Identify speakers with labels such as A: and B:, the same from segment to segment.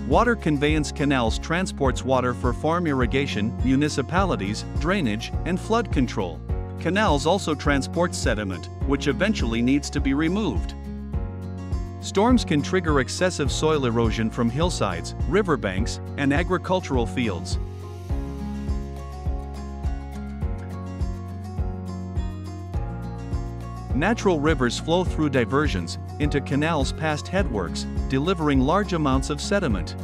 A: Water conveyance canals transports water for farm irrigation, municipalities, drainage, and flood control. Canals also transport sediment, which eventually needs to be removed. Storms can trigger excessive soil erosion from hillsides, riverbanks, and agricultural fields. Natural rivers flow through diversions into canals past headworks, delivering large amounts of sediment.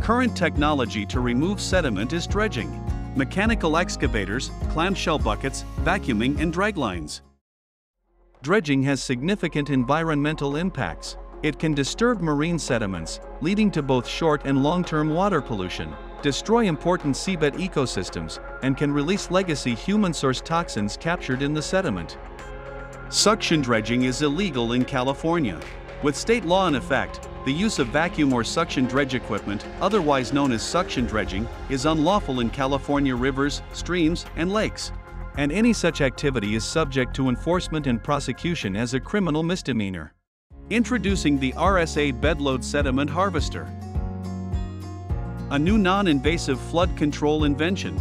A: Current technology to remove sediment is dredging. Mechanical excavators, clamshell buckets, vacuuming, and draglines. Dredging has significant environmental impacts. It can disturb marine sediments, leading to both short and long-term water pollution, destroy important seabed ecosystems, and can release legacy human-sourced toxins captured in the sediment. Suction dredging is illegal in California. With state law in effect, the use of vacuum or suction dredge equipment, otherwise known as suction dredging, is unlawful in California rivers, streams, and lakes. And any such activity is subject to enforcement and prosecution as a criminal misdemeanor. Introducing the RSA Bedload Sediment Harvester. A new non-invasive flood control invention.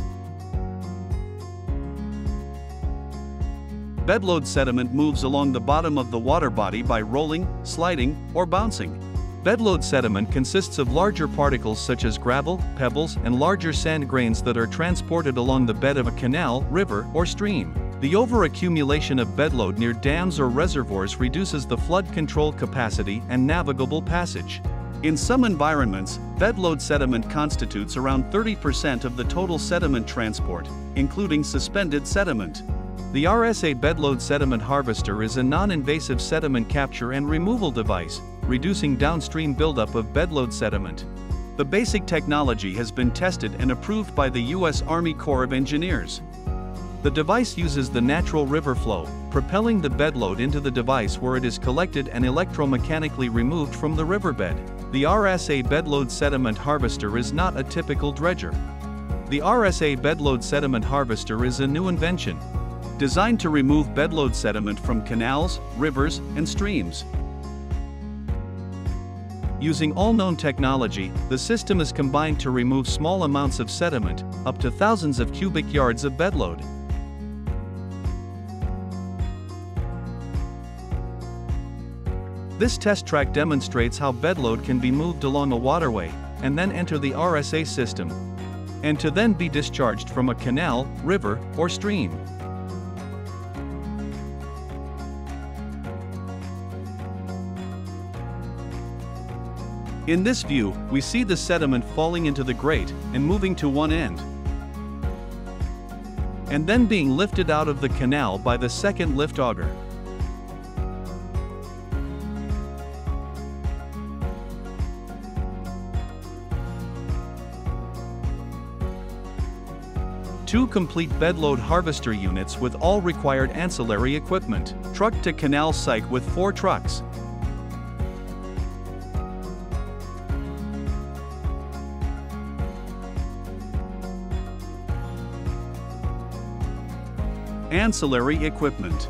A: Bedload sediment moves along the bottom of the water body by rolling, sliding, or bouncing. Bedload sediment consists of larger particles such as gravel, pebbles, and larger sand grains that are transported along the bed of a canal, river, or stream. The overaccumulation of bedload near dams or reservoirs reduces the flood control capacity and navigable passage. In some environments, bedload sediment constitutes around 30% of the total sediment transport, including suspended sediment. The RSA Bedload Sediment Harvester is a non-invasive sediment capture and removal device, reducing downstream buildup of bedload sediment. The basic technology has been tested and approved by the U.S. Army Corps of Engineers. The device uses the natural river flow, propelling the bedload into the device where it is collected and electromechanically removed from the riverbed. The RSA Bedload Sediment Harvester is not a typical dredger. The RSA Bedload Sediment Harvester is a new invention, designed to remove bedload sediment from canals, rivers, and streams. Using all known technology, the system is combined to remove small amounts of sediment, up to thousands of cubic yards of bedload. This test track demonstrates how bedload can be moved along a waterway, and then enter the RSA system, and to then be discharged from a canal, river, or stream. In this view, we see the sediment falling into the grate and moving to one end, and then being lifted out of the canal by the second lift auger. Two complete bedload harvester units with all required ancillary equipment. Truck to canal site with 4 trucks. Ancillary equipment.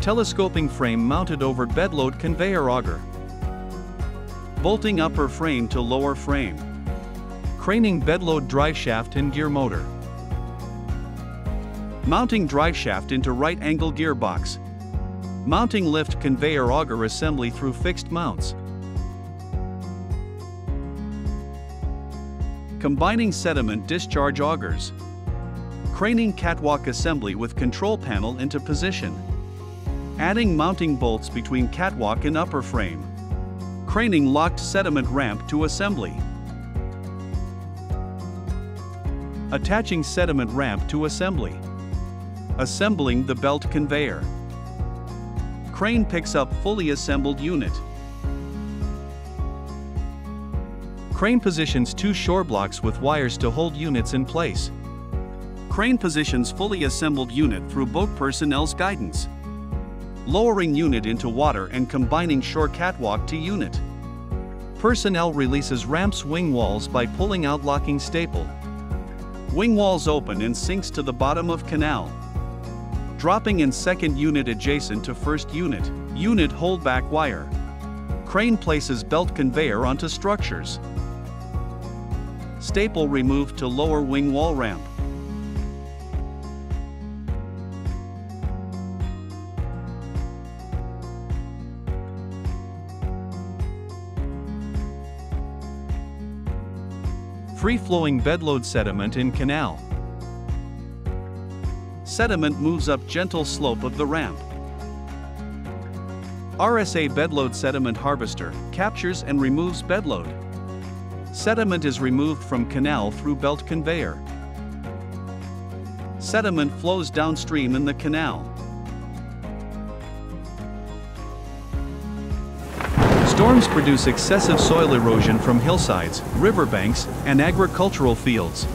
A: Telescoping frame mounted over bedload conveyor auger. Bolting upper frame to lower frame. Craning bedload drive shaft and gear motor. Mounting drive shaft into right angle gearbox. Mounting lift conveyor auger assembly through fixed mounts. Combining sediment discharge augers. Craning catwalk assembly with control panel into position. Adding mounting bolts between catwalk and upper frame. Craning locked sediment ramp to assembly. Attaching sediment ramp to assembly. Assembling the belt conveyor. Crane picks up fully assembled unit. Crane positions 2 shore blocks with wires to hold units in place. Crane positions fully assembled unit through boat personnel's guidance. Lowering unit into water and combining shore catwalk to unit. Personnel releases ramp's wing walls by pulling out locking staple. Wing walls open and sinks to the bottom of canal. Dropping in second unit adjacent to first unit. Unit holdback wire. Crane places belt conveyor onto structures. Staple removed to lower wing wall ramp. Free-flowing bedload sediment in canal. Sediment moves up gentle slope of the ramp. RSA bedload sediment harvester captures and removes bedload. Sediment is removed from canal through belt conveyor. Sediment flows downstream in the canal. Storms produce excessive soil erosion from hillsides, riverbanks, and agricultural fields,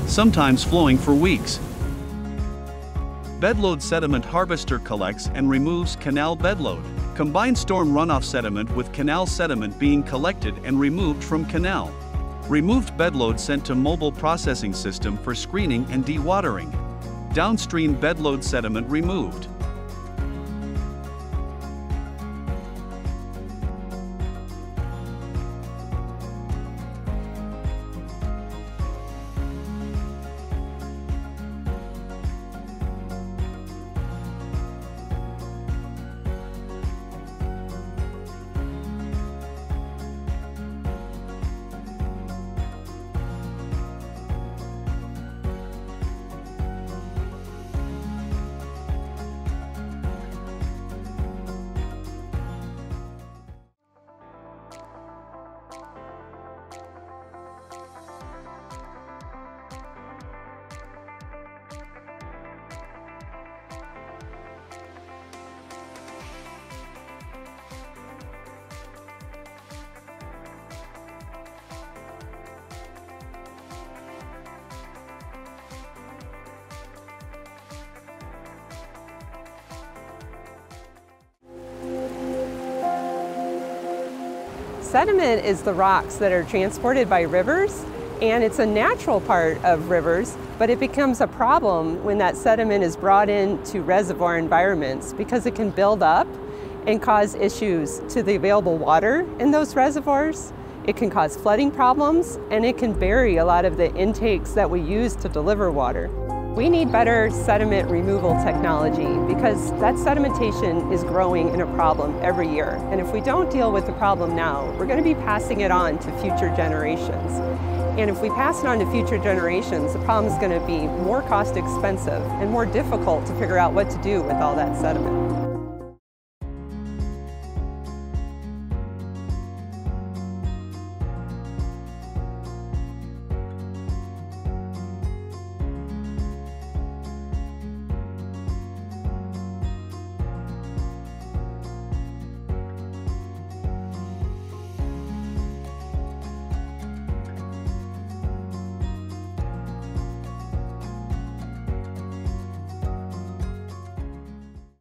A: sometimes flowing for weeks. Bedload sediment harvester collects and removes canal bedload. Combined storm runoff sediment with canal sediment being collected and removed from canal. Removed bedload sent to mobile processing system for screening and dewatering. Downstream bedload sediment removed.
B: Sediment is the rocks that are transported by rivers, and it's a natural part of rivers, but it becomes a problem when that sediment is brought into reservoir environments because it can build up and cause issues to the available water in those reservoirs. It can cause flooding problems, and it can bury a lot of the intakes that we use to deliver water. We need better sediment removal technology because that sedimentation is growing in a problem every year. And if we don't deal with the problem now, we're going to be passing it on to future generations. And if we pass it on to future generations, the problem is going to be more cost expensive and more difficult to figure out what to do with all that sediment.